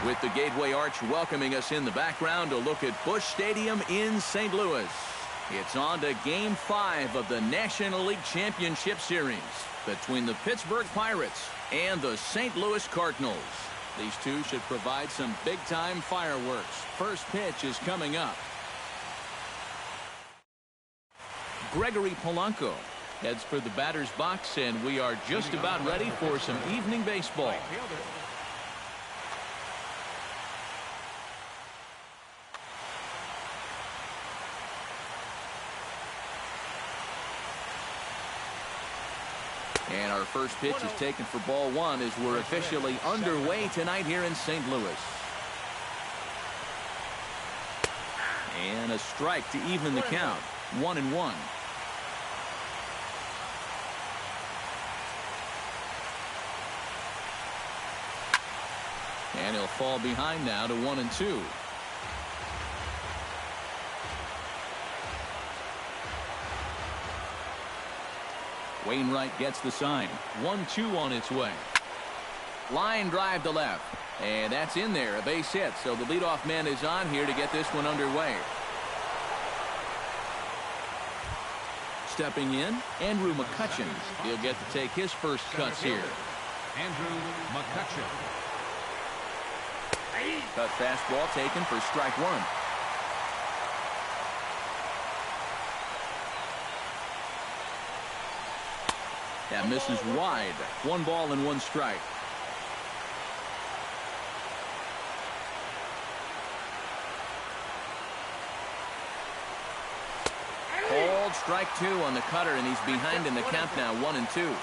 With the Gateway Arch welcoming us in the background, a look at Busch Stadium in St. Louis. It's on to Game 5 of the National League Championship Series between the Pittsburgh Pirates and the St. Louis Cardinals. These two should provide some big-time fireworks. First pitch is coming up. Gregory Polanco heads for the batter's box, and we are just about ready for some evening baseball. And our first pitch is taken for ball one as we're officially underway tonight here in St. Louis. And a strike to even the count. 1-1. And he'll fall behind now to 1-2. Wainwright gets the sign. 1-2 on its way. Line drive to left. And that's in there. A base hit. So the leadoff man is on here to get this one underway. Stepping in, Andrew McCutchen. He'll get to take his first cuts here. Andrew McCutchen. Cut fastball taken for strike one. That misses wide. 1 ball and 1 strike. Called strike 2 on the cutter, and he's behind in the count now. 1-2.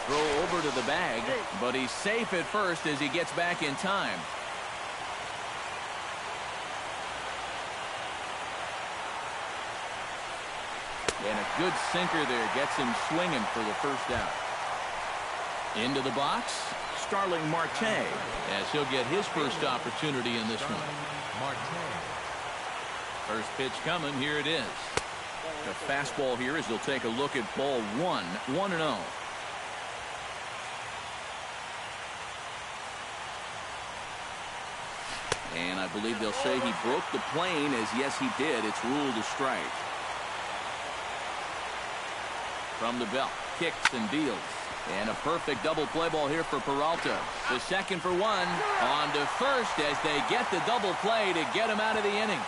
Throw over to the bag, but he's safe at first as he gets back in time. And a good sinker there gets him swinging for the first out. Into the box, Starling Marte, as he'll get his first opportunity in this one. First pitch coming, here it is. The fastball here as they'll take a look at ball 1, 1-0. And I believe they'll say he broke the plane, as yes he did. It's ruled a strike. From the belt, kicks and deals. And a perfect double play ball here for Peralta. The second for 1. On to first as they get the double play to get him out of the inning.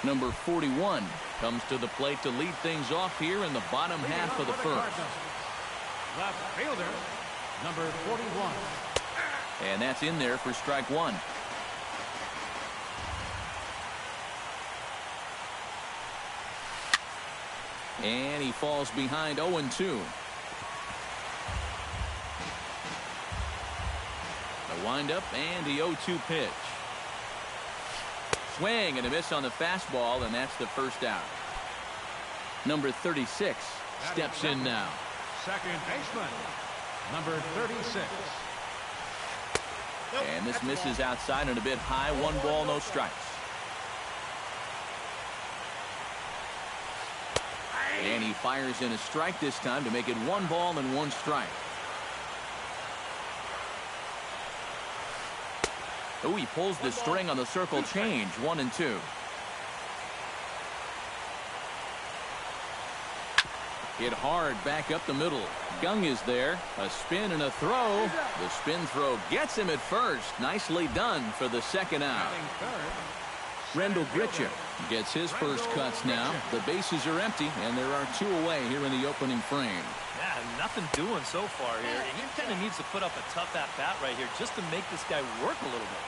Number 41 comes to the plate to lead things off here in the bottom half of the first. Left fielder, number 41. And that's in there for strike 1. And he falls behind 0-2. The windup and the 0-2 pitch. Swing and a miss on the fastball, and that's the first out. Number 36 steps in now. Second baseman, number 36. And this misses outside and a bit high. 1 ball, no strikes. And he fires in a strike this time to make it 1 ball and 1 strike. Oh, he pulls the string on the circle change. 1-2. Hit hard back up the middle. Gung is there. A spin and a throw. The spin throw gets him at first. Nicely done for the second out. Rendell Gritchick gets his first cuts now. The bases are empty, and there are 2 away here in the opening frame. Yeah, nothing doing so far here. He kind of needs to put up a tough at-bat right here just to make this guy work a little bit.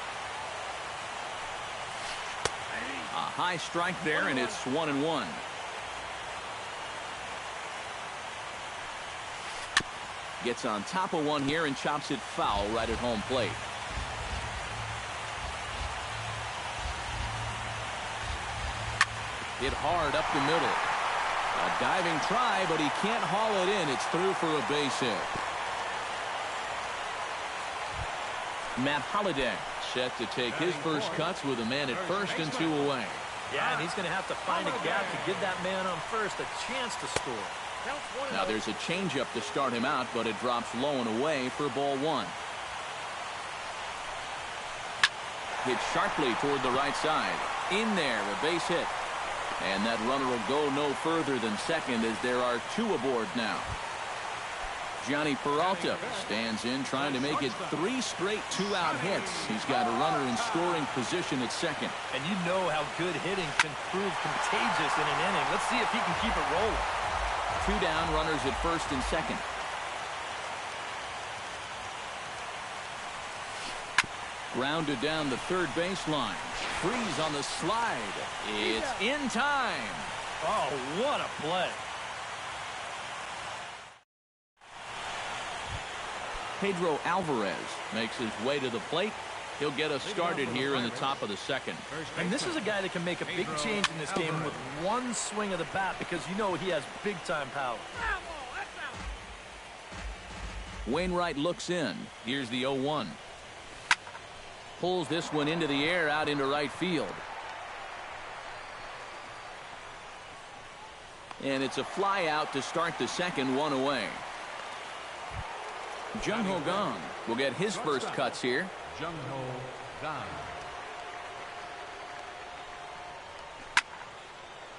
A high strike there, and it's 1-1. Gets on top of one here and chops it foul right at home plate. Hit hard up the middle. A diving try, but he can't haul it in. It's through for a base hit. Matt Holliday set to take his first cuts with a man at first and 2 away. Yeah, and he's going to have to find a gap to give that man on first a chance to score. Now there's a changeup to start him out, but it drops low and away for ball one. Hit sharply toward the right side. In there, a base hit. And that runner will go no further than second as there are two aboard now. Johnny Peralta stands in trying to make it 3 straight 2-out hits. He's got a runner in scoring position at second. And you know how good hitting can prove contagious in an inning. Let's see if he can keep it rolling. 2 down, runners at first and second. Grounded down the third baseline. Freeze on the slide. It's in time. Oh, what a play. Pedro Alvarez makes his way to the plate. He'll get us started here in the top of the second. And this is a guy that can make a big change in this game with one swing of the bat because you know he has big-time power. Wainwright looks in. Here's the 0-1. Pulls this one into the air out into right field. And it's a fly out to start the second, 1 away. Jung Ho Gong will get his first cuts here. Jung Ho Gong.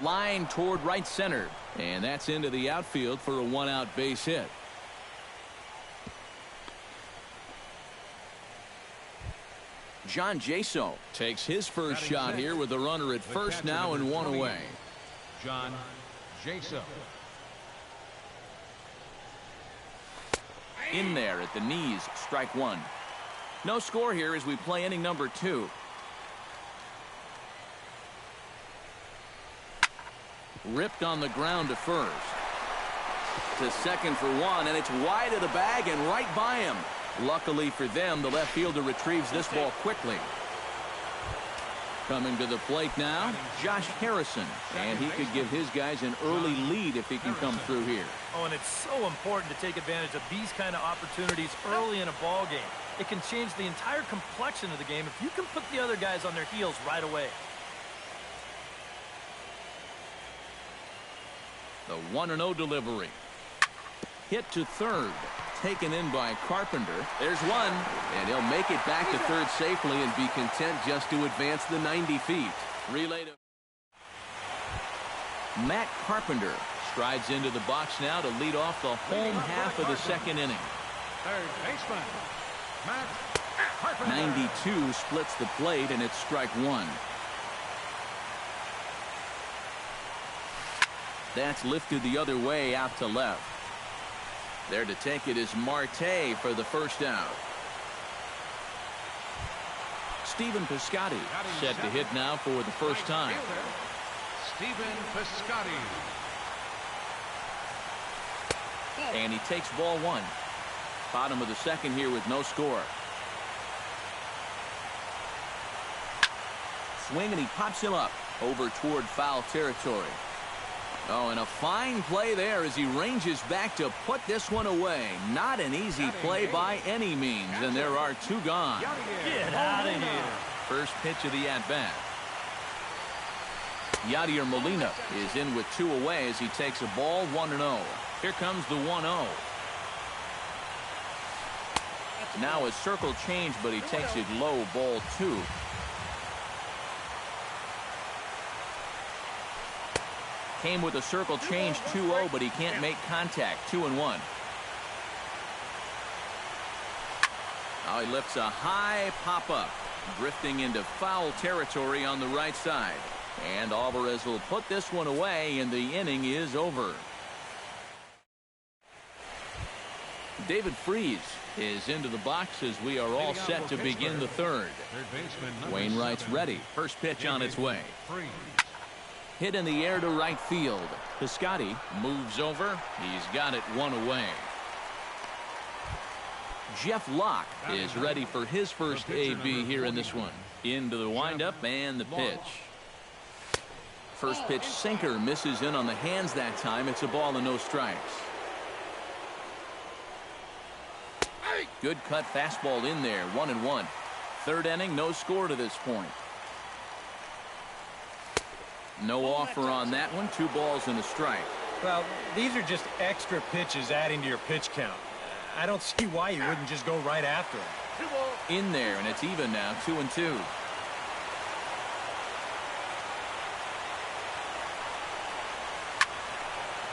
Line toward right center. And that's into the outfield for a 1-out base hit. John Jaso takes his first shot here with a runner at first now and 1 away. John Jaso. In there at the knees, strike 1. No score here as we play inning number 2. Ripped on the ground to first. To second for 1, and it's wide of the bag and right by him. Luckily for them, the left fielder retrieves this ball quickly. Coming to the plate now, Josh Harrison. And he could give his guys an early lead if he can come through here. Oh, and it's so important to take advantage of these kind of opportunities early in a ball game. It can change the entire complexion of the game if you can put the other guys on their heels right away. The 1-0 delivery. Hit to third. Taken in by Carpenter. There's one, and he'll make it back to third safely and be content just to advance the 90 feet. Relay to Matt Carpenter strides into the box now to lead off the home half of the second inning. Third baseman, Matt Carpenter. 92 splits the plate, and it's strike 1. That's lifted the other way out to left. There to take it is Marte for the first out. Stephen Piscotty set to hit now for the first time. Stephen Piscotty. And he takes ball 1. Bottom of the second here with no score. Swing, and he pops him up over toward foul territory. Oh, and a fine play there as he ranges back to put this one away. Not an easy play by any means, and there are 2 gone. Get out of here. First pitch of the at-bat. Yadier Molina is in with 2 away as he takes a ball 1-0. Here comes the 1-0. Now a circle change, but he takes it low, ball 2. Came with a circle change 2-0, but he can't make contact. 2-1. Now he lifts a high pop-up, drifting into foul territory on the right side. And Alvarez will put this one away, and the inning is over. David Freese is into the box as we are all set to begin the third. Wainwright's ready. First pitch on its way. Hit in the air to right field. Piscotty moves over. He's got it 1 away. Jeff Locke is ready for his first AB here in this one. Into the windup and the pitch. First pitch sinker misses in on the hands that time. It's a ball and no strikes. Good cut fastball in there. 1-1. Third inning, no score to this point. No offer on that one. 2 balls and a strike. Well, these are just extra pitches adding to your pitch count. I don't see why you wouldn't just go right after them. In there, and it's even now, 2-2.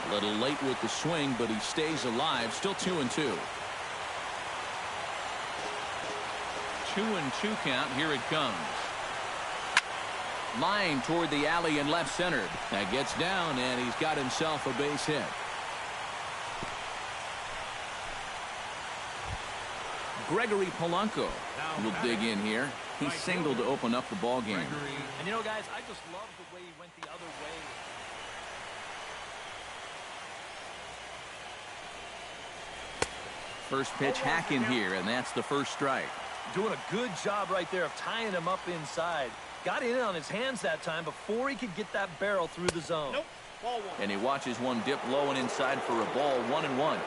A little late with the swing, but he stays alive. Still 2-2. 2-2 count. Here it comes. Line toward the alley in left center. That gets down, and he's got himself a base hit. Gregory Polanco will dig in here. He singled to open up the ball game. And you know, guys, I just love the way he went the other way. First pitch hack in here, and that's the first strike. Doing a good job right there of tying him up inside. Got in on his hands that time before he could get that barrel through the zone. Nope. Ball 1. And he watches one dip low and inside for a ball. 1-1.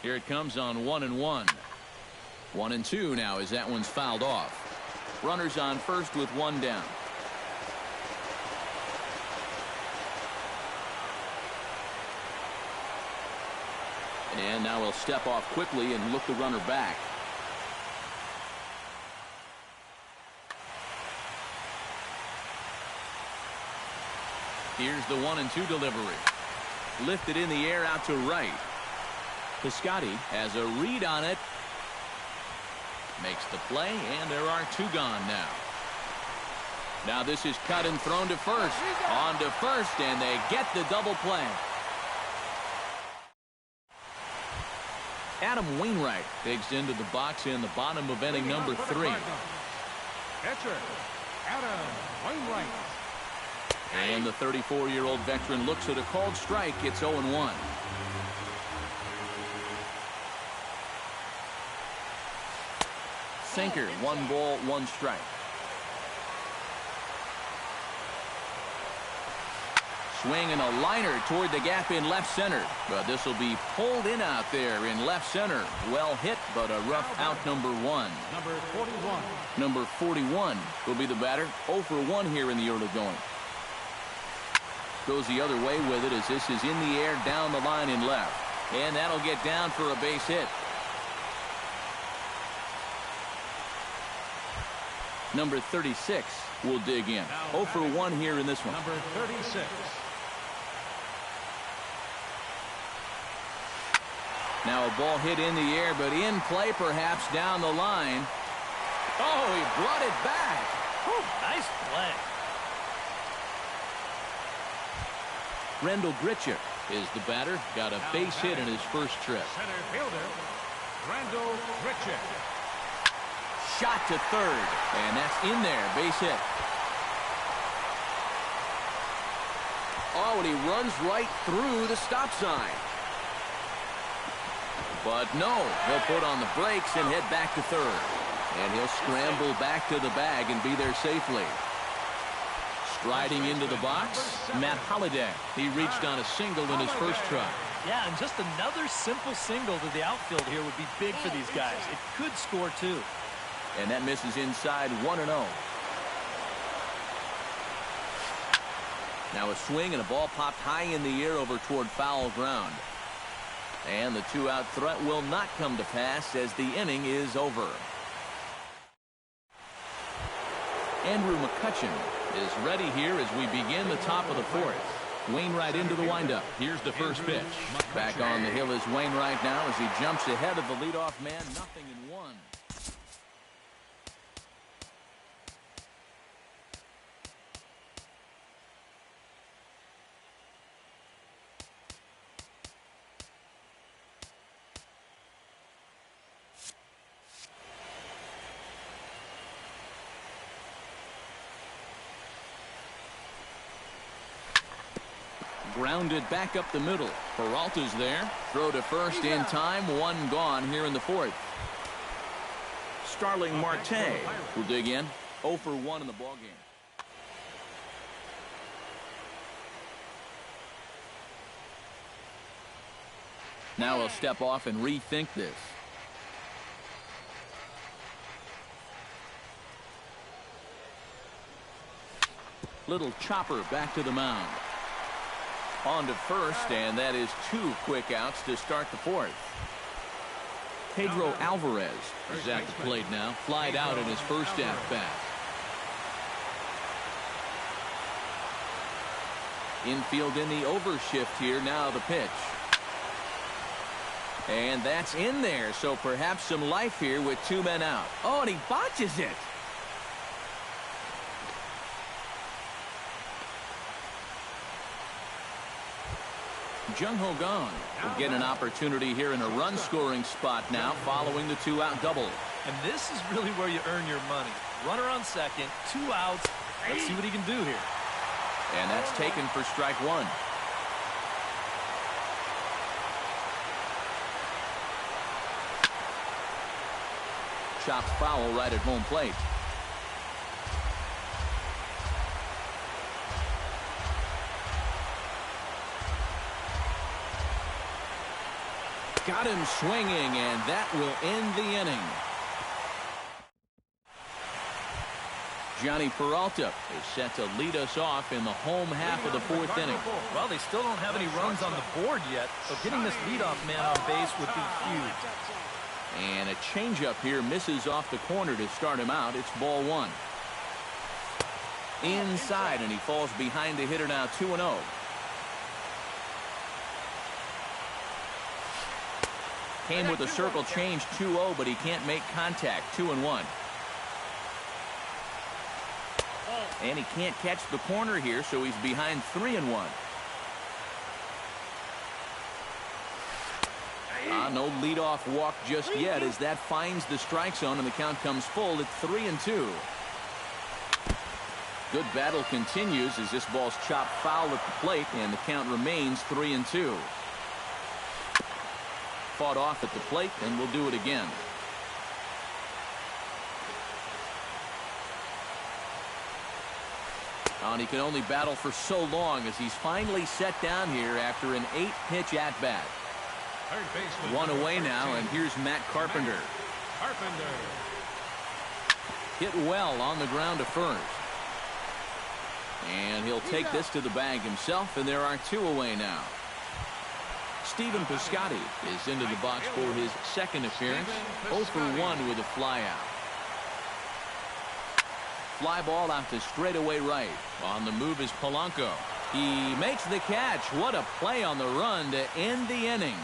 Here it comes on 1-1. 1-2 now as that one's fouled off. Runners on first with 1 down. And now he'll step off quickly and look the runner back. Here's the 1-2 delivery. Lifted in the air out to right. Piscotty has a read on it. Makes the play, and there are 2 gone now. Now this is cut and thrown to first. On to first, and they get the double play. Adam Wainwright digs into the box in the bottom of inning number 3. Catcher, Adam Wainwright. And the 34-year-old veteran looks at a called strike. It's 0-1. Sinker, 1 ball, 1 strike. Swing and a liner toward the gap in left center. But this will be pulled in out there in left center. Well hit, but a rough out number 1. Number 41. Number 41 will be the batter. 0 for 1 here in the early going. Goes the other way with it as this is in the air down the line in left. And that'll get down for a base hit. Number 36 will dig in. 0 for 1 here in this one. Number 36. Now a ball hit in the air, but in play perhaps down the line. Oh, he brought it back. Whew, nice play. Rendell Gritchick is the batter. Got a base hit in his first trip. Center fielder, Randall Gritchick. Shot to third, and that's in there. Base hit. Oh, and he runs right through the stop sign. But no, he'll put on the brakes and head back to third. And he'll scramble back to the bag and be there safely. Striding into the box, Matt Holliday. He reached on a single in his first try. Yeah, and just another simple single to the outfield here would be big for these guys. It could score 2. And that misses inside 1-0. Now a swing and a ball popped high in the air over toward foul ground. And the 2-out threat will not come to pass as the inning is over. Andrew McCutchen is ready here as we begin the top of the 4th. Wainwright into the windup. Here's the first pitch. Back on the hill is Wainwright now as he jumps ahead of the leadoff man. 0-1. Grounded back up the middle. Peralta's there. Throw to first in time. 1 gone here in the 4th. Starling Marte will dig in. 0 for 1 in the ballgame. Now he'll step off and rethink this. Little chopper back to the mound. On to first, and that is 2 quick outs to start the 4th. Pedro Alvarez is at the plate now. Flied out in his first at-bat. Infield in the overshift here. Now the pitch. And that's in there, so perhaps some life here with 2 men out. Oh, and he botches it. Jung Ho Gong will get an opportunity here in a run-scoring spot now following the 2-out double. And this is really where you earn your money. Runner on second, 2 outs. Let's see what he can do here. And that's taken for strike 1. Chopped foul right at home plate. Got him swinging, and that will end the inning. Johnny Peralta is set to lead us off in the home half of the 4th inning. Well, they still don't have any runs on the board yet, so getting this leadoff man on base would be huge. And a changeup here misses off the corner to start him out. It's ball 1. Inside, and he falls behind the hitter now 2-0. Came with a circle change 2-0, but he can't make contact. 2-1. And he can't catch the corner here, so he's behind 3-1. No leadoff walk just yet as that finds the strike zone, and the count comes full at 3-2. Good battle continues as this ball's chopped foul at the plate, and the count remains 3-2. Fought off at the plate, and we'll do it again. And he can only battle for so long as he's finally set down here after an 8-pitch at-bat. 1 away now, and here's Matt Carpenter. Hit well on the ground to first. And he'll take this to the bag himself, and there are 2 away now. Stephen Piscotty is into the box for his 2nd appearance. 0 for 1 with a flyout. Fly ball out to straightaway right. On the move is Polanco. He makes the catch. What a play on the run to end the inning.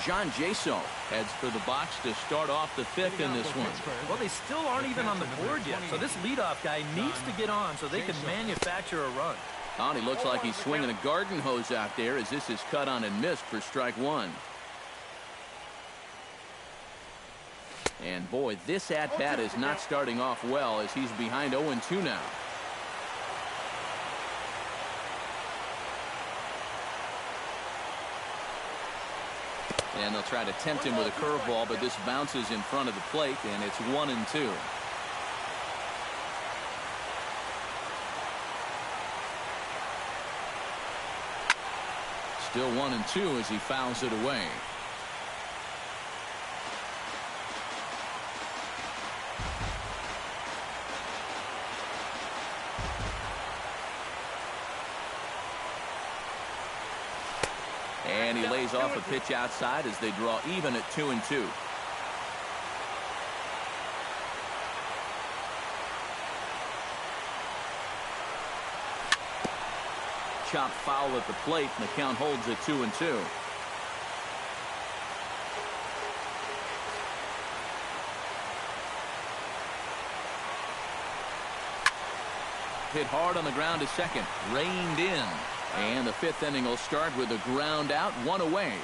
John Jaso heads for the box to start off the 5th in this one. Well, they still aren't even on the board yet, so this leadoff guy needs to get on so they can manufacture a run. And he looks like he's swinging a garden hose out there as this is cut on and missed for strike 1. And boy, this at-bat is not starting off well as he's behind 0-2 now. And they'll try to tempt him with a curveball, but this bounces in front of the plate, and it's 1-2. Still 1-2 as he fouls it away. And he lays off a pitch outside as they draw even at 2-2. Chopped foul at the plate, and the count holds at 2-2. Hit hard on the ground to second. Reined in. And the 5th inning will start with a ground out, 1 away.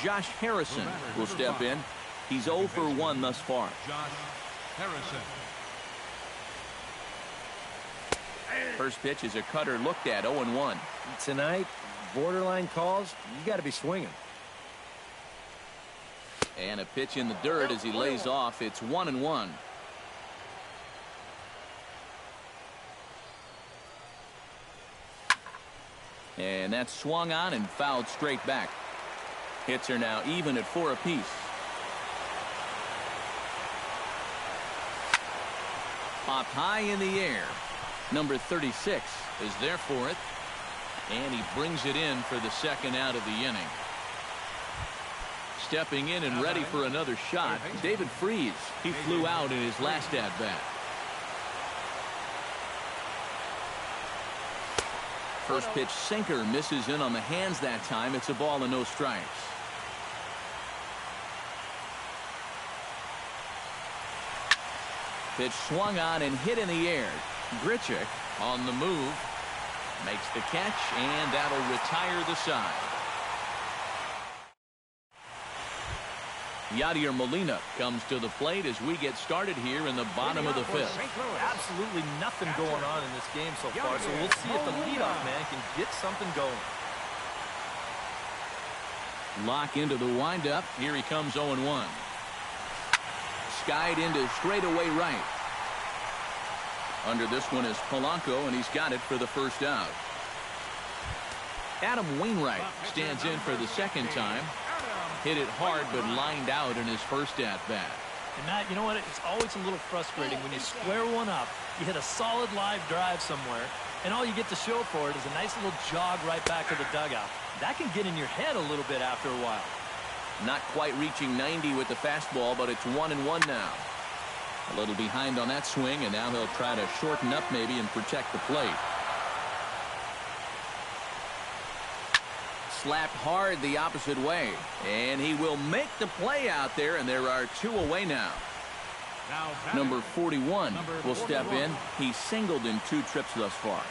Josh Harrison will step in. He's 0 for 1 thus far. Josh Harrison. First pitch is a cutter looked at, 0-1. Tonight, borderline calls, you got to be swinging. And a pitch in the dirt as he lays off. It's 1-1. And that's swung on and fouled straight back. Hits are now even at 4 apiece. popped high in the air. Number 36 is there for it. And he brings it in for the second out of the inning. Stepping in and ready for another shot, David Freese. He flew out in his last at-bat. First pitch sinker misses in on the hands that time. It's a ball and no strikes. Pitch swung on and hit in the air. Grichuk on the move. Makes the catch, and that'll retire the side. Yadier Molina comes to the plate as we get started here in the bottom of the fifth. Absolutely nothing going on in this game so far, so we'll see if the leadoff man can get something going. Lock into the windup. Here he comes 0-1. Skied into straightaway right. Under this one is Polanco, and he's got it for the first out. Adam Wainwright stands in for the second time. Hit it hard, but lined out in his first at-bat. And Matt, you know what? It's always a little frustrating when you square one up, you hit a solid live drive somewhere, and all you get to show for it is a nice little jog right back to the dugout. That can get in your head a little bit after a while. Not quite reaching 90 with the fastball, but it's 1-1 now. A little behind on that swing, and now he'll try to shorten up maybe and protect the plate. Slapped hard the opposite way, and he will make the play out there, and there are 2 away now. Number 41 will step in. He's singled in 2 trips thus far.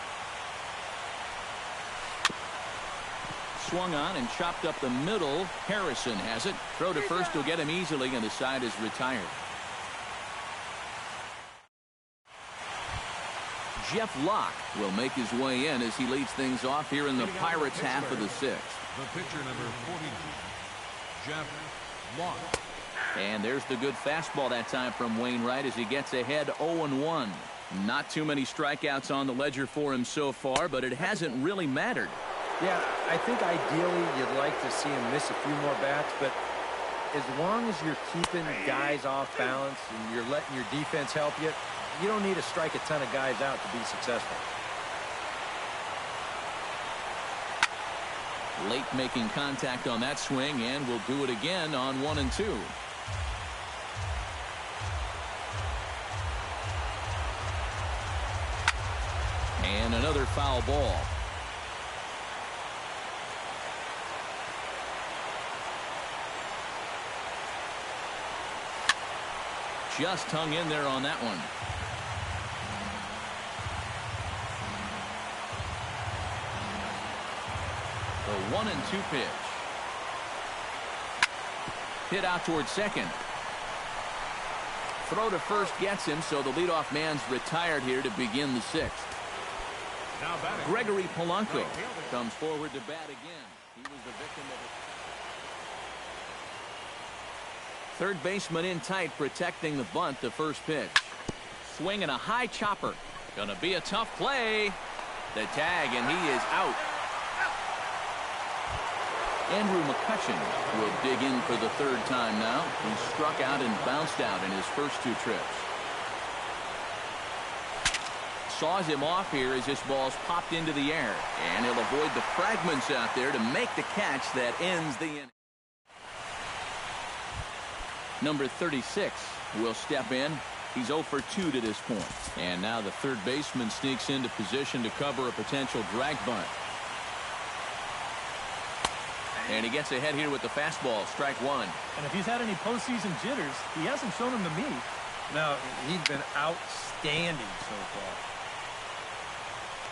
Swung on and chopped up the middle. Harrison has it. Throw to first will get him easily, and the side is retired. Jeff Locke will make his way in as he leads things off here in the Pirates' half of the 6th. The pitcher, number 42, Jeff Locke. And there's the good fastball that time from Wainwright as he gets ahead 0-1. Not too many strikeouts on the ledger for him so far, but it hasn't really mattered. Yeah, I think ideally you'd like to see him miss a few more bats, but as long as you're keeping guys off balance and you're letting your defense help you, you don't need to strike a ton of guys out to be successful. Late making contact on that swing, and will do it again on 1 and 2. And another foul ball. Just hung in there on that one. The 1 and 2 pitch. Hit out towards second. Throw to first gets him, so the leadoff man's retired here to begin the 6th. Gregory Polanco comes forward to bat again. He was the victim of a... Third baseman in tight, protecting the bunt. The first pitch. Swinging a high chopper. Gonna be a tough play. The tag, and he is out. Andrew McCutcheon will dig in for the 3rd time now. He struck out and bounced out in his first 2 trips. Saws him off here as this ball's popped into the air. And he'll avoid the fragments out there to make the catch that ends the inning. Number 36 will step in. He's 0 for 2 to this point. And now the third baseman sneaks into position to cover a potential drag bunt. And he gets ahead here with the fastball, strike 1. And if he's had any postseason jitters, he hasn't shown them to me. No, he's been outstanding so far.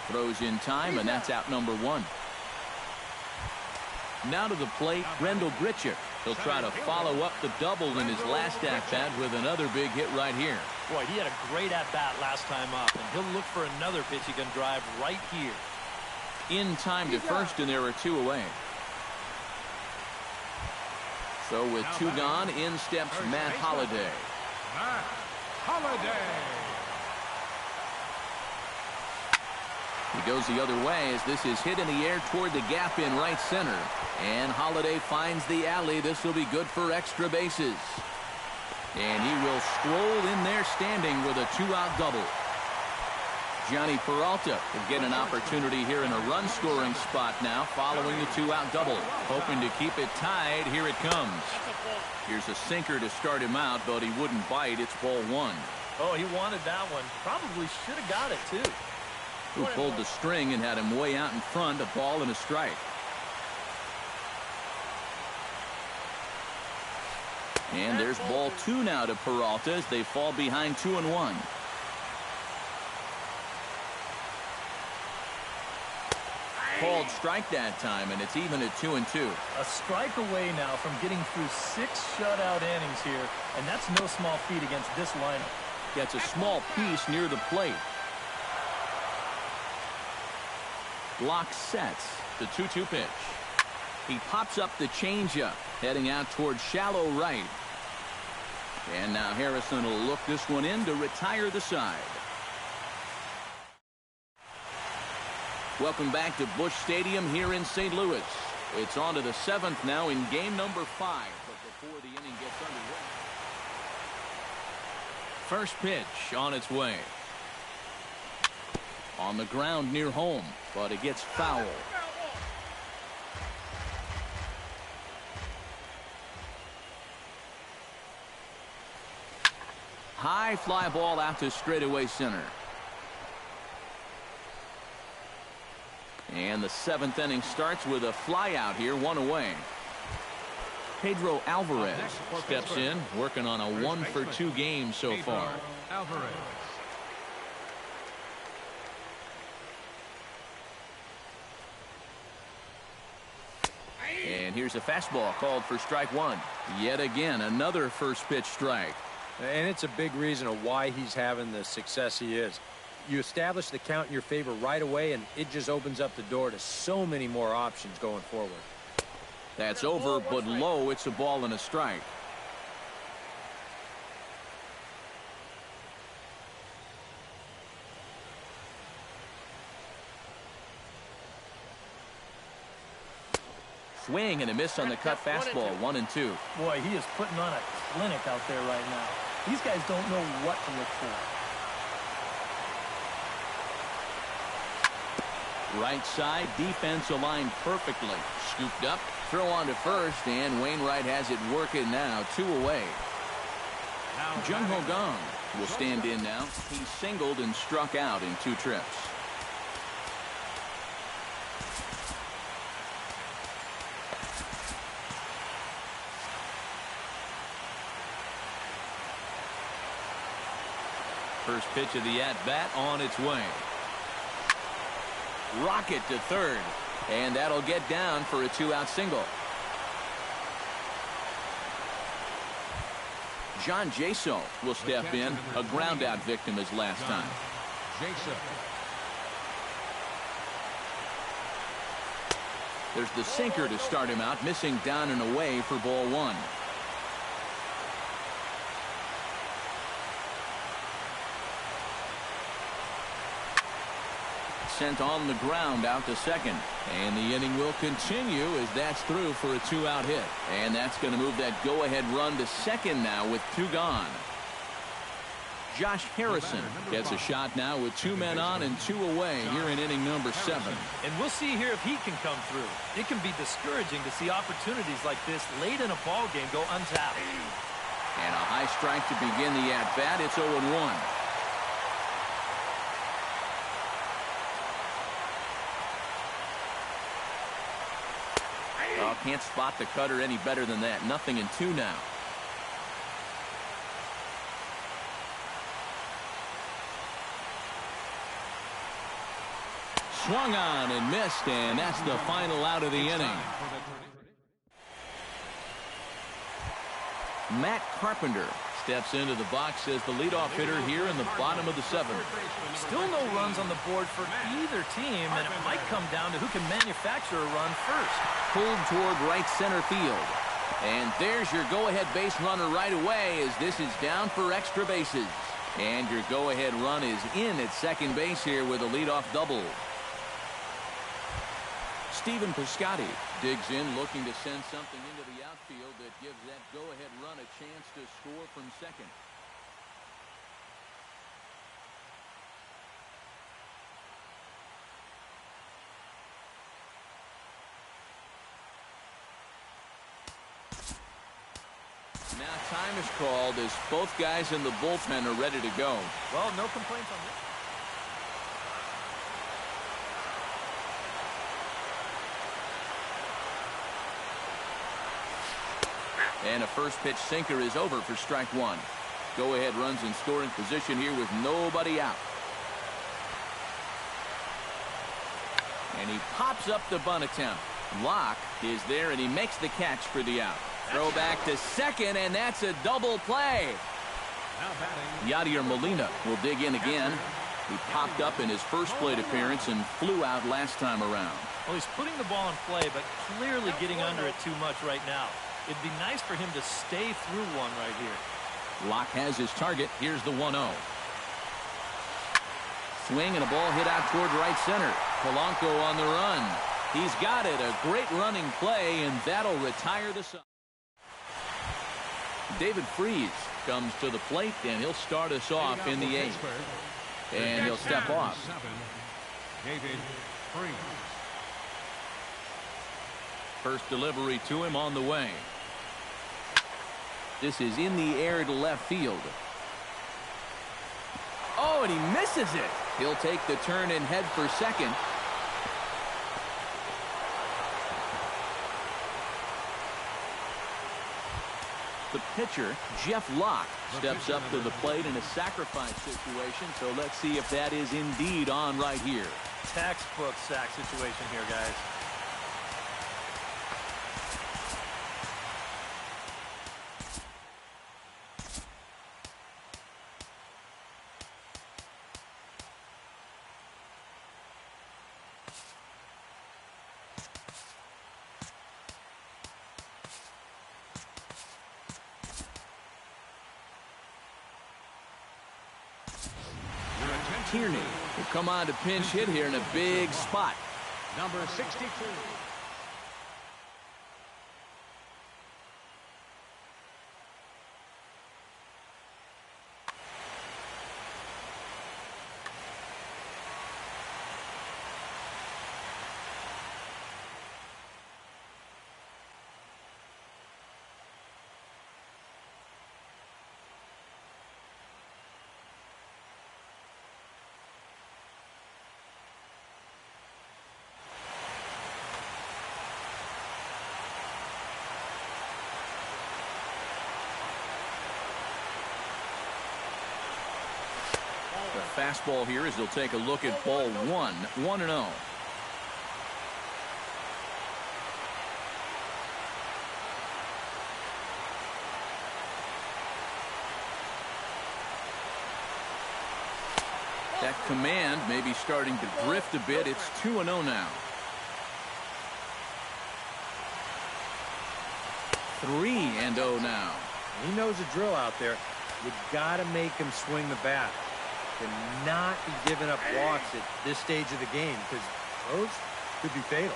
Throws in time, and that's out number 1. Now to the plate, Rendell Grichuk. He'll try to follow up the double in his last at-bat with another big hit right here. Boy, he had a great at-bat last time up, and he'll look for another pitch he can drive right here. In time to first, and there are 2 away. So with 2 gone, in steps Matt Holliday. Matt Holliday. He goes the other way as this is hit in the air toward the gap in right center. And Holliday finds the alley. This will be good for extra bases. And he will stroll in there standing with a two-out double. Johnny Peralta will get an opportunity here in a run-scoring spot now following the two-out double. Hoping to keep it tied. Here it comes. Here's a sinker to start him out, but he wouldn't bite. It's ball one. Oh, he wanted that one. Probably should have got it, too. Who pulled the string and had him way out in front, a ball and a strike. And there's ball two now to Peralta as they fall behind 2-1. Called strike that time, and it's even at 2-2. A strike away now from getting through 6 shutout innings here, and that's no small feat against this lineup. Gets a small piece near the plate. Block sets the 2-2 pitch. He pops up the changeup, heading out towards shallow right. And now Harrison will look this one in to retire the side. Welcome back to Busch Stadium here in St. Louis. It's on to the 7th now in game number 5. But before the inning gets underway, first pitch on its way. On the ground near home, but it gets foul. High fly ball out to straightaway center. And the 7th inning starts with a fly out here, 1 away. Pedro Alvarez steps in, working on a 1-for-2 game so far. Alvarez. And here's a fastball called for strike 1. Yet again, another first pitch strike. And it's a big reason of why he's having the success he is. You establish the count in your favor right away, and it just opens up the door to so many more options going forward. That's over, but low. It's a ball and a strike. Swing and a miss on the cut fastball, 1-2. Boy, he is putting on a clinic out there right now. These guys don't know what to look for. Right side, defense aligned perfectly. Scooped up, throw on to first, and Wainwright has it working now, 2 away. Jung Ho Gong will stand in now. He singled and struck out in 2 trips. First pitch of the at-bat on its way. Rocket to third, and that'll get down for a 2-out single. John Jaso will step in, a ground-out victim as last time. There's the sinker to start him out, missing down and away for ball 1. Sent on the ground out to second, and the inning will continue as that's through for a 2-out hit, and that's going to move that go-ahead run to second now with 2 gone. Josh Harrison gets a shot now with 2 men on and 2 away here in inning number 7. And we'll see here if he can come through. It can be discouraging to see opportunities like this late in a ball game go untapped. And a high strike to begin the at-bat. It's 0-1. Oh, can't spot the cutter any better than that. 0-2 now. Swung on and missed, and that's the final out of the inning. Matt Carpenter steps into the box as the leadoff hitter here in the bottom of the 7th. Still no runs on the board for either team, and it might come down to who can manufacture a run first. Pulled toward right center field. And there's your go-ahead base runner right away as this is down for extra bases. And your go-ahead run is in at second base here with a leadoff double. Stephen Piscotty digs in, looking to send something into the outfield that gives that go-ahead run a chance to score from second. Now time is called as both guys in the bullpen are ready to go. Well, no complaints on this. And a first pitch sinker is over for strike one. Go ahead runs in scoring position here with nobody out. And he pops up the bunt attempt. Locke is there and he makes the catch for the out. Throw back to second, and that's a double play. Yadier Molina will dig in again. He popped up in his first plate appearance and flew out last time around. Well, he's putting the ball in play, but clearly getting under it too much right now. It'd be nice for him to stay through one right here. Locke has his target. Here's the 1-0. Swing and a ball hit out toward right center. Polanco on the run. He's got it. A great running play, and that'll retire the side. David Freese comes to the plate, and he'll start us off in the 8th. And he'll step off. David Freese. First delivery to him on the way. This is in the air to left field. Oh, and he misses it. He'll take the turn and head for second. The pitcher, Jeff Locke, steps up to the plate in a sacrifice situation, so let's see if that is indeed on right here. Textbook sack situation here, guys. Tierney will come on to pinch hit here in a big spot. Number 62. The fastball here as they'll take a look at ball 1-0. That command may be starting to drift a bit. It's 2-0 now. 3-0 now. He knows the drill out there. You got to make him swing the bat. Cannot be giving up walks at this stage of the game because those could be fatal.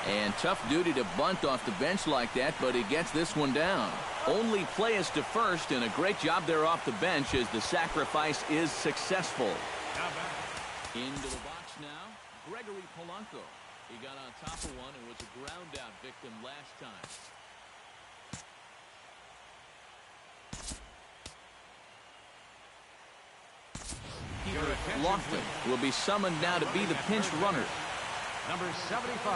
And tough duty to bunt off the bench like that, but he gets this one down. Only play is to first, and a great job there off the bench as the sacrifice is successful. Into the box now, Gregory Polanco. He got on top of one and was a ground-out victim last time. Lofton will be summoned now to be the pinch runner. Number 75.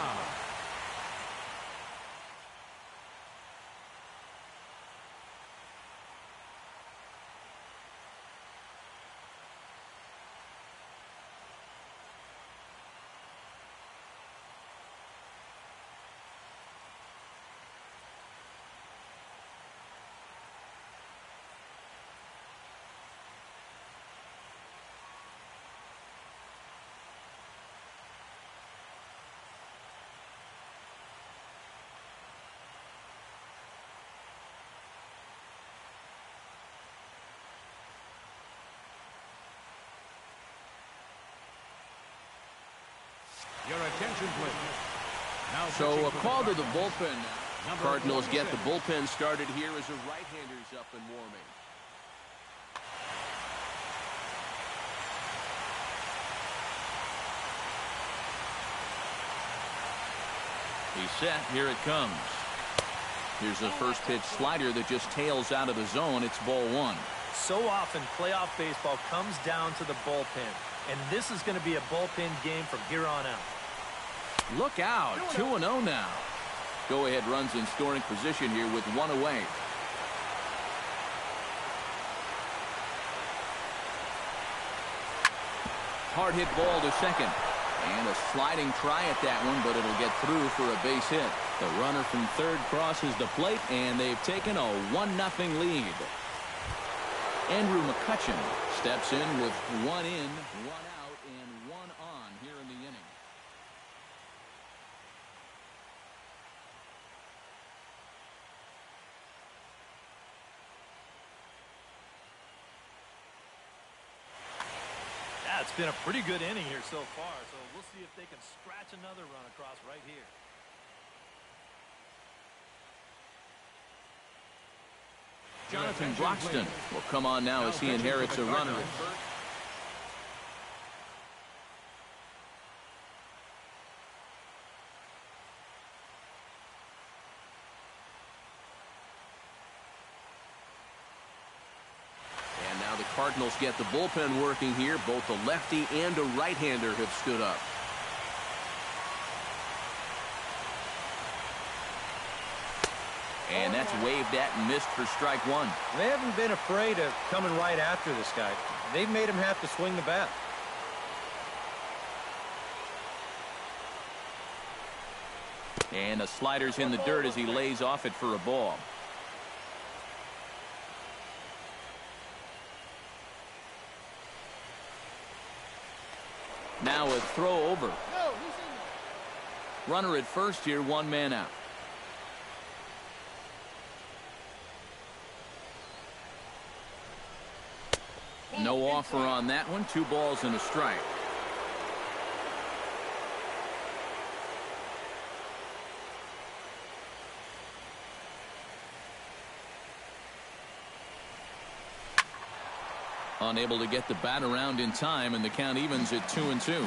Your attention, please. Now So a call to the bullpen. Cardinals get the bullpen started here as a right-hander's up and warming. He's set. Here it comes. Here's a first pitch slider that just tails out of the zone. It's ball one. So often playoff baseball comes down to the bullpen, and this is going to be a bullpen game from here on out. Look out. 2-0 now. Go-ahead runs in scoring position here with one away. Hard hit ball to second. And a sliding try at that one, but it'll get through for a base hit. The runner from third crosses the plate, and they've taken a 1-0 lead. Andrew McCutchen steps in with one in, one out, and one on here in the inning. Yeah, it's been a pretty good inning here so far, so we'll see if they can scratch another run across right here. Jonathan Broxton will come on now as he inherits a runner at first. And now the Cardinals get the bullpen working here. Both a lefty and a right-hander have stood up. And that's waved at and missed for strike one. They haven't been afraid of coming right after this guy. They've made him have to swing the bat. And the slider's in the dirt as he lays off it for a ball. Now a throw over. Runner at first here, one man out. No offer on that one. 2 balls and a strike. Unable to get the bat around in time, and the count evens at 2-2.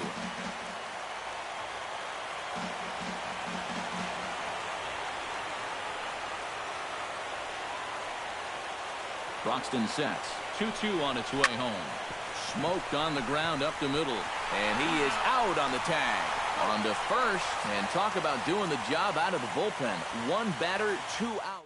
Broxton sets. 2-2 on its way home. Smoked on the ground up the middle. And he is out on the tag. On to first. And talk about doing the job out of the bullpen. 1 batter, 2 out.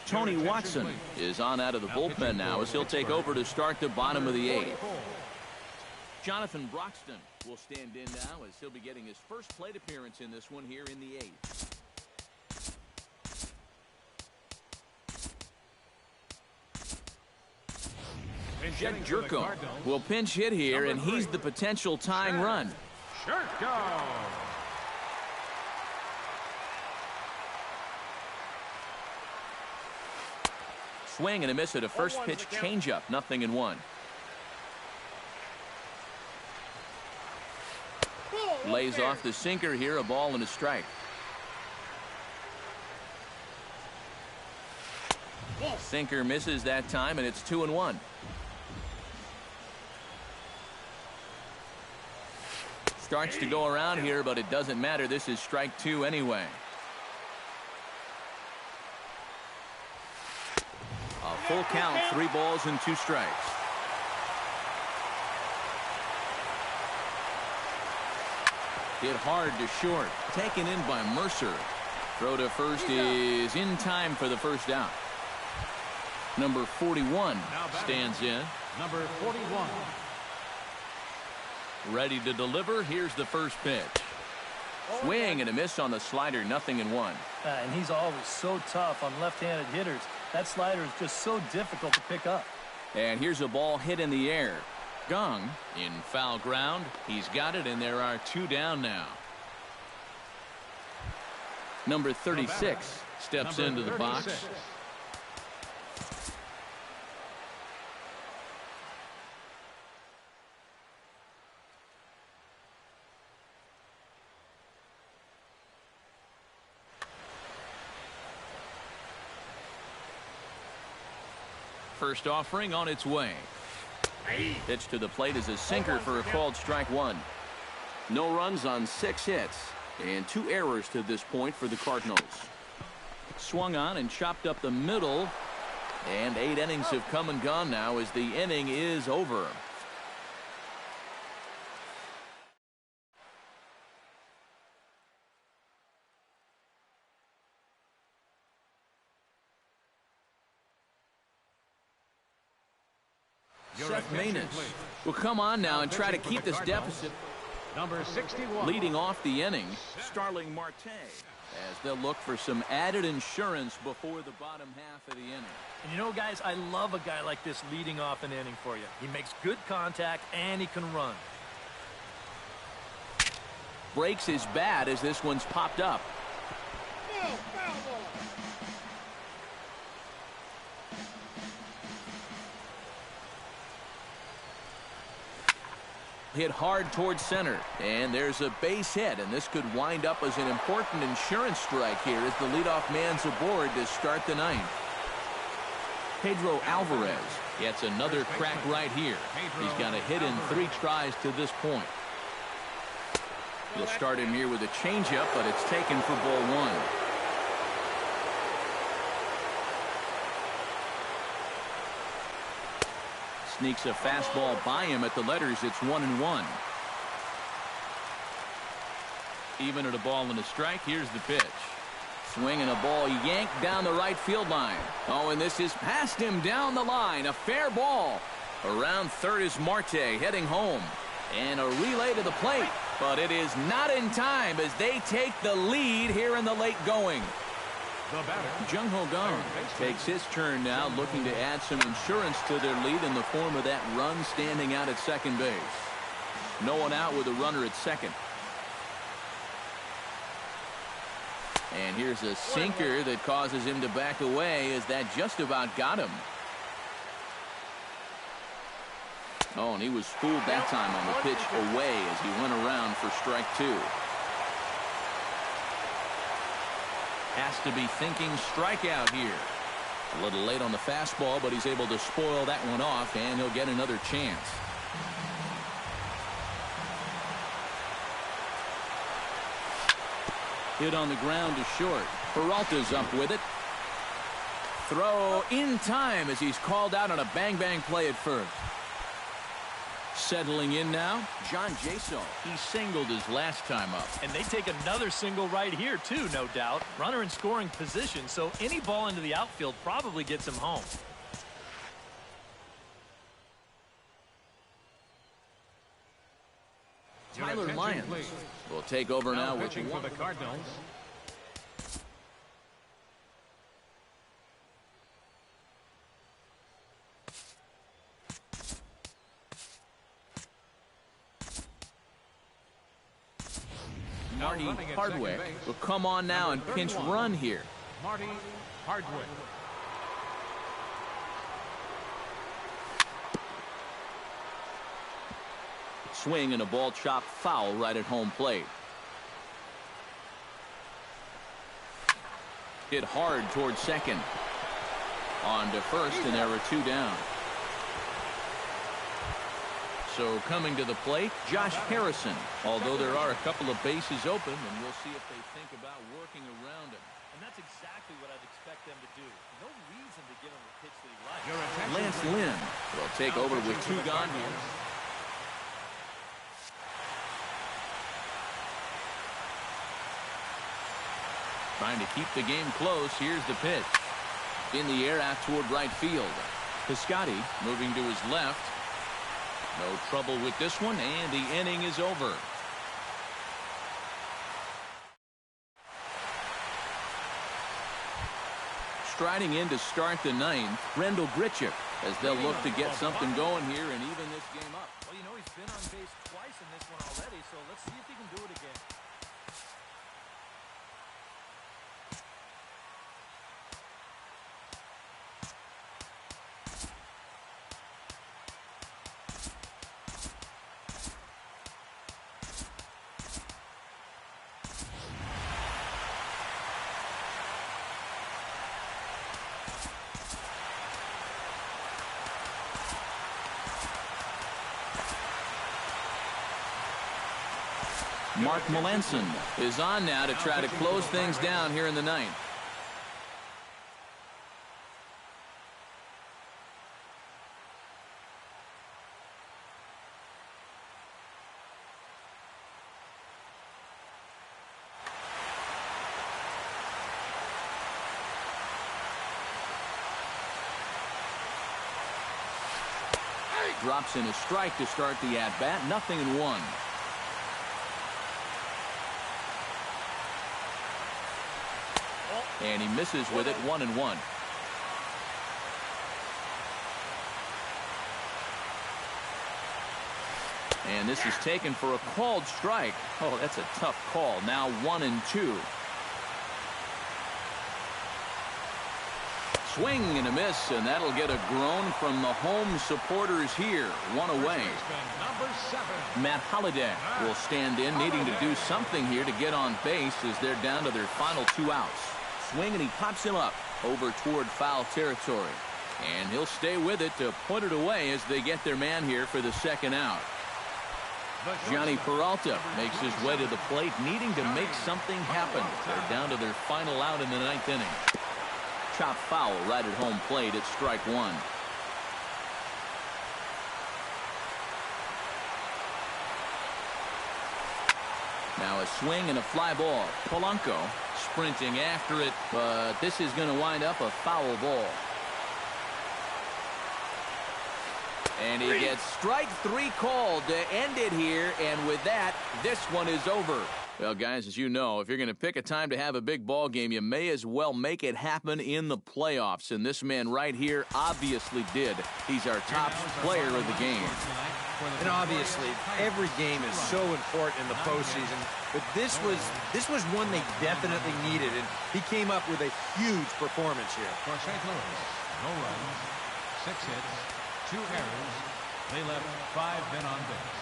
Tony Watson is on out of the bullpen now as he'll take over to start the bottom of the 8th. Jonathan Broxton will stand in now as he'll be getting his first plate appearance in this one here in the 8th. Jed Jerko will pinch hit here, and he's the potential tying run. Jerko. Swing and a miss at a first pitch changeup. 0-1. Lays off the sinker here. A ball and a strike. Sinker misses that time, and it's 2-1. Starts to go around here, but it doesn't matter. This is strike 2 anyway. A full count, 3 balls and 2 strikes. Hit hard to short. Taken in by Mercer. Throw to first is in time for the first out. Number 41 stands in. Number 41. Ready to deliver. Here's the first pitch. Swing and a miss on the slider. 0-1. And he's always so tough on left-handed hitters. That slider is just so difficult to pick up. And here's a ball hit in the air. Gong in foul ground. He's got it, and there are 2 down now. Number 36 steps into the box. First offering on its way. Pitch to the plate is a sinker for a called strike one. No runs on 6 hits and 2 errors to this point for the Cardinals. Swung on and chopped up the middle, and 8 innings have come and gone now as the inning is over. Seth Maness will come on now and try to keep this deficit. Number 61. Leading off the inning, Starling Marte, as they'll look for some added insurance before the bottom half of the inning. And you know, guys, I love a guy like this leading off an inning for you. He makes good contact and he can run. Breaks his bat as this one's popped up. Hit hard towards center, and there's a base hit, and this could wind up as an important insurance strike here as the leadoff man's aboard to start the ninth. Pedro Alvarez gets another crack right here. He's got a hit in 3 tries to this point. He'll start him here with a changeup, but it's taken for ball 1. Sneaks a fastball by him at the letters. It's 1-1. Even at a ball and a strike. Here's the pitch. Swinging a ball yanked down the right field line. Oh, and this is past him down the line. A fair ball. Around third is Marte heading home. And a relay to the plate. But it is not in time as they take the lead here in the late going. Jung Ho Kang takes his turn now, looking to add some insurance to their lead in the form of that run standing out at second base. No one out with a runner at second. And here's a sinker that causes him to back away as that just about got him. Oh, and he was fooled that time on the pitch away as he went around for strike 2. Has to be thinking strikeout here. A little late on the fastball, but he's able to spoil that one off, and he'll get another chance. Hit on the ground to short. Peralta's up with it. Throw in time as he's called out on a bang-bang play at first. Settling in now, John Jaso. He singled his last time up. And they take another single right here, too, no doubt. Runner in scoring position, so any ball into the outfield probably gets him home. Tyler Lyons will take over now with pitching for the Cardinals. Marty Hardwick will come on now and pinch run here. Marty Hardwick. Swing and a ball chopped foul right at home plate. Hit hard towards second. On to first, and there are 2 down. So coming to the plate, Josh Harrison. Although there are a couple of bases open, and we'll see if they think about working around him. And that's exactly what I'd expect them to do. No reason to give him the pitch that he likes. Lance Lynn will take over with 2 gone here. Trying to keep the game close. Here's the pitch. In the air out toward right field. Piscotty moving to his left. No trouble with this one, and the inning is over. Striding in to start the ninth, Rendell Grichuk, as they'll look to get something going here and even this game up. Well, you know, he's been on base twice in this one already, so let's see if he can do it again. Mark Melanson is on now to try to close things down here in the ninth. Drops in a strike to start the at-bat. 0-1. And he misses with it. 1-1. And this is taken for a called strike. Oh, that's a tough call. Now 1-2. Swing and a miss, and that'll get a groan from the home supporters here. One away. Matt Holliday will stand in, needing to do something here to get on base as they're down to their final 2 outs. Swing, and he pops him up over toward foul territory. And he'll stay with it to put it away as they get their man here for the second out. Johnny Peralta makes his way to the plate, needing to make something happen. They're down to their final out in the 9th inning. Chop foul right at home plate at strike 1. Now a swing and a fly ball. Polanco sprinting after it, but this is going to wind up a foul ball. And he gets strike 3 called to end it here, and with that, this one is over. Well, guys, as you know, if you're going to pick a time to have a big ball game, you may as well make it happen in the playoffs. And this man right here obviously did. He's our top player of the game. And obviously, every game is so important in the postseason. But this was one they definitely needed, and he came up with a huge performance here. For St. Louis, no runs, 6 hits, 2 errors. They left 5 men on base.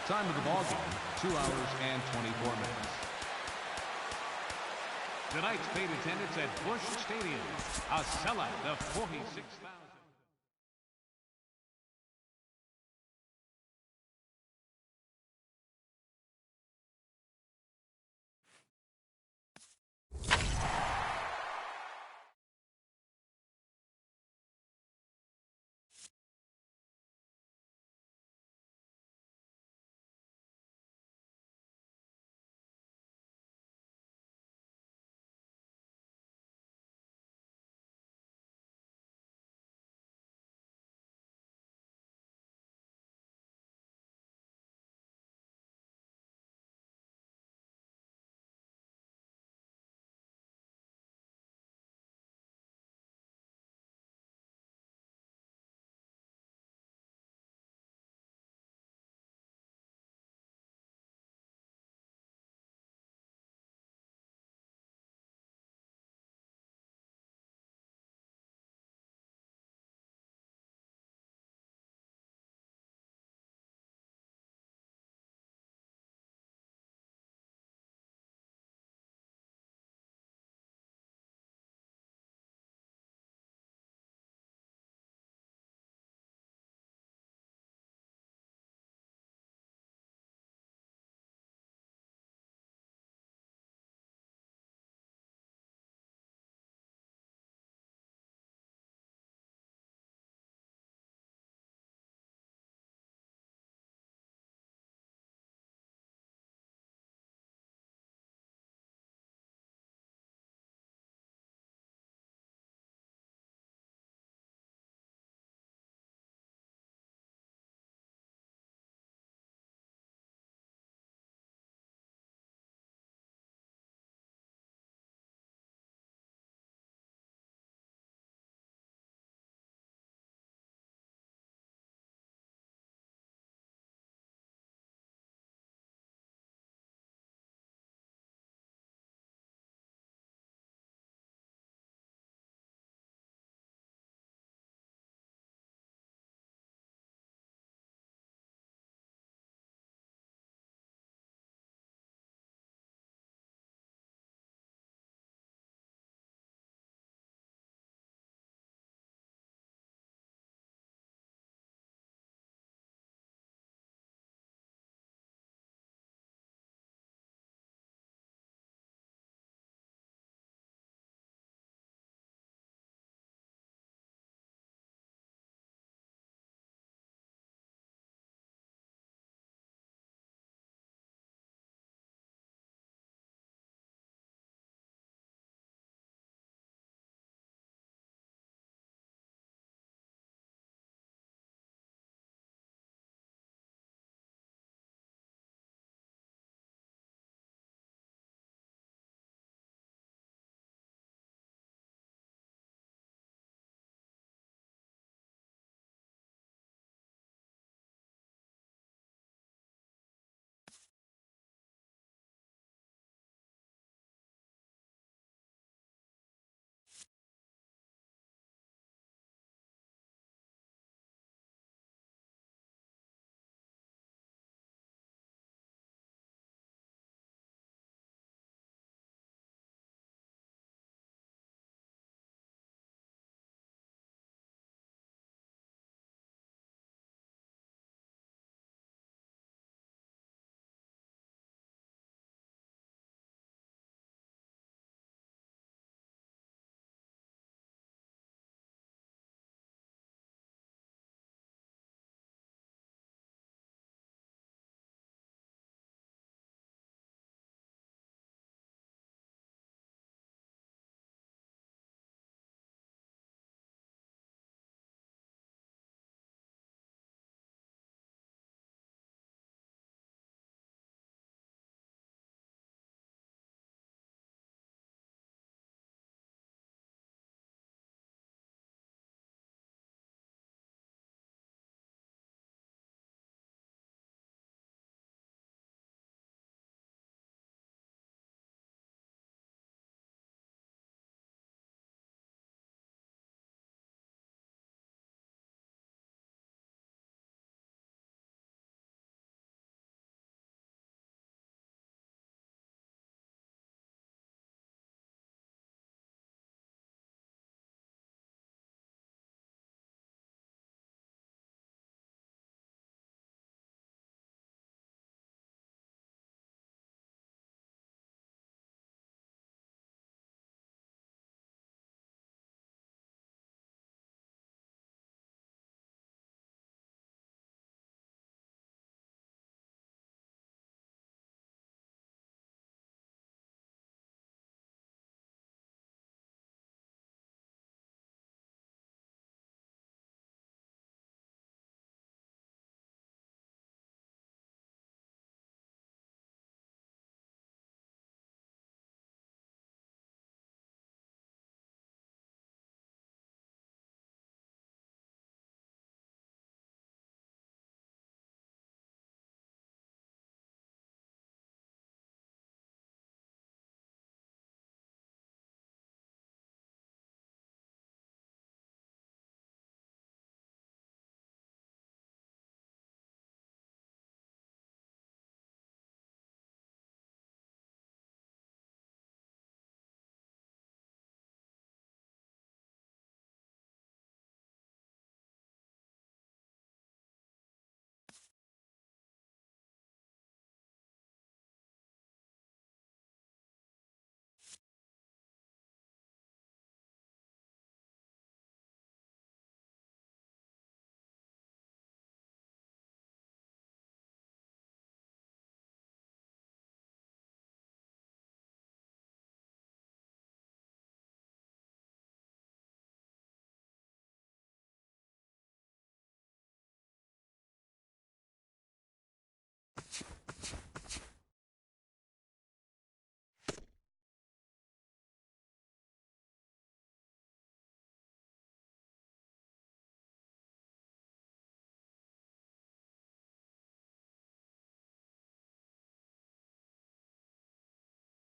Time of the ball game, 2 hours and 24 minutes. Tonight's paid attendance at Busch Stadium, a sellout of 46,000.